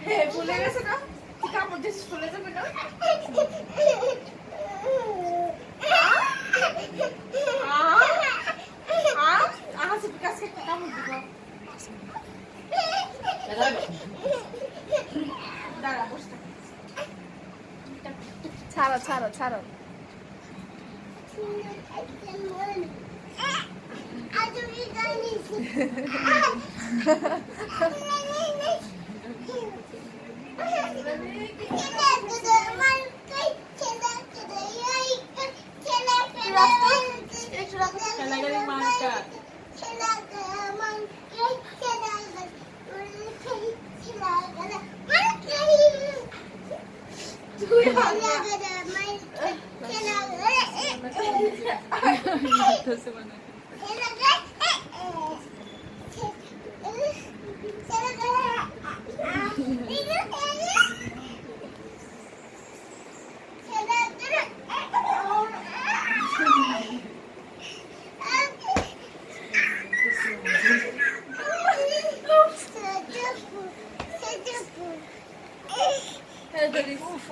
হ্যাঁ ভুলে গেছে না তুই কামড় দিয়েছিস ভুলে যাবে না ছাড়ো ছাড়ো ছাড়ো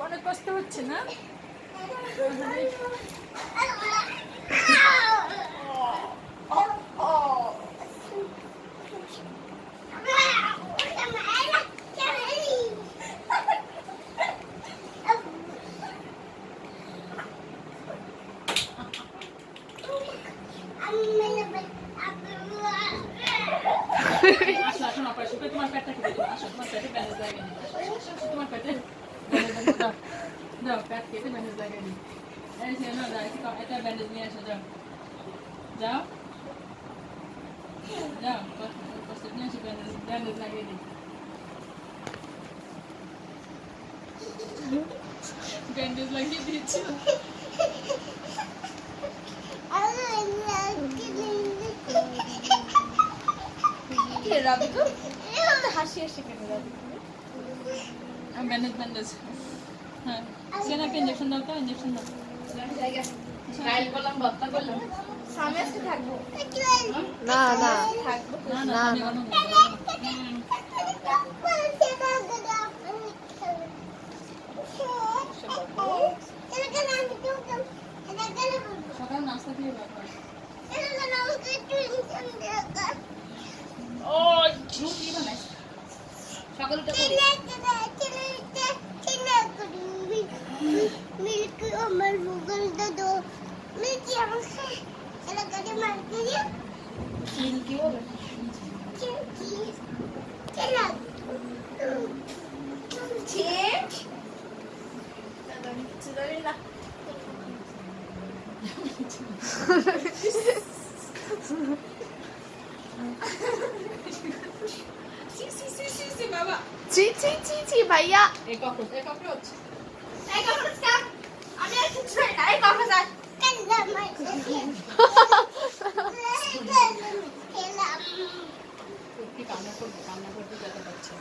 অনেক কষ্ট হচ্ছে না তোমার পেটটা খেতে দাও আসো তোমার পেটে ব্যান্ডেজ লাগিয়ে নিই তোমার পেটে যাও পেট কেটে ব্যান্ডেজ লাগিয়ে নিই এই যে না যাও এটা ব্যান্ডেজ নিয়ে আসো যাও যাও যাও কষ্ট নিয়ে আসো ব্যান্ডেজ লাগিয়ে দিই ব্যান্ডেজ লাগিয়ে দিচ্ছি হাসি হাসি কেন ব্যান্ডেজ ব্যান্ডেজ হ্যাঁ সেন একটা ইঞ্জেকশন দাও তো ইঞ্জেকশন দাও ট্রায়াল করলাম বত্তা করলাম সামনে আজকে থাকবো না না থাকবো না না আমি অন্য সকাল নাস্তা দিয়ে ব্যাপার ও কি বানাই সকাল উঠে मिल्क अमर मुगल दो मिल्क यहाँ से लगा के मार के दिया কি হবে चला ঠিক আমি কিছু জানি না বাবা ছি ছি ছি ছি ভাইয়া এই ককরোচ এই কখন স্কাপ আমি আর কিছু জানি না এই কখন যা कल्ला मार কি কান্না করতে যেতে পারছে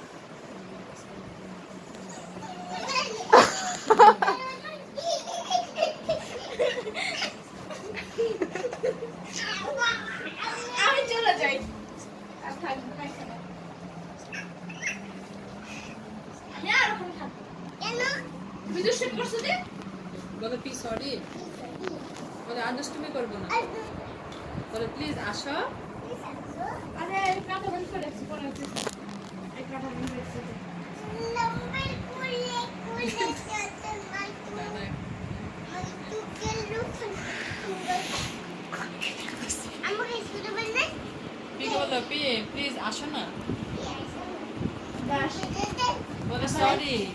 আমি চলে যাই আর থাকবো না এখানে আমি আর ওখানে থাকবো ভিডিও শুট করছো যে বলো প্লিজ সরি বলে আর দুষ্টুমি করবো না বলে প্লিজ আসো আরে কাটা বন্ধ করে একটু পরে আছে এই কাটা বন্ধ করে नंबर कुले कुले जाते मार না না तू के लुक আমাকে শুরু বললে পি বলো পি প্লিজ আসো না দাস বলে সরি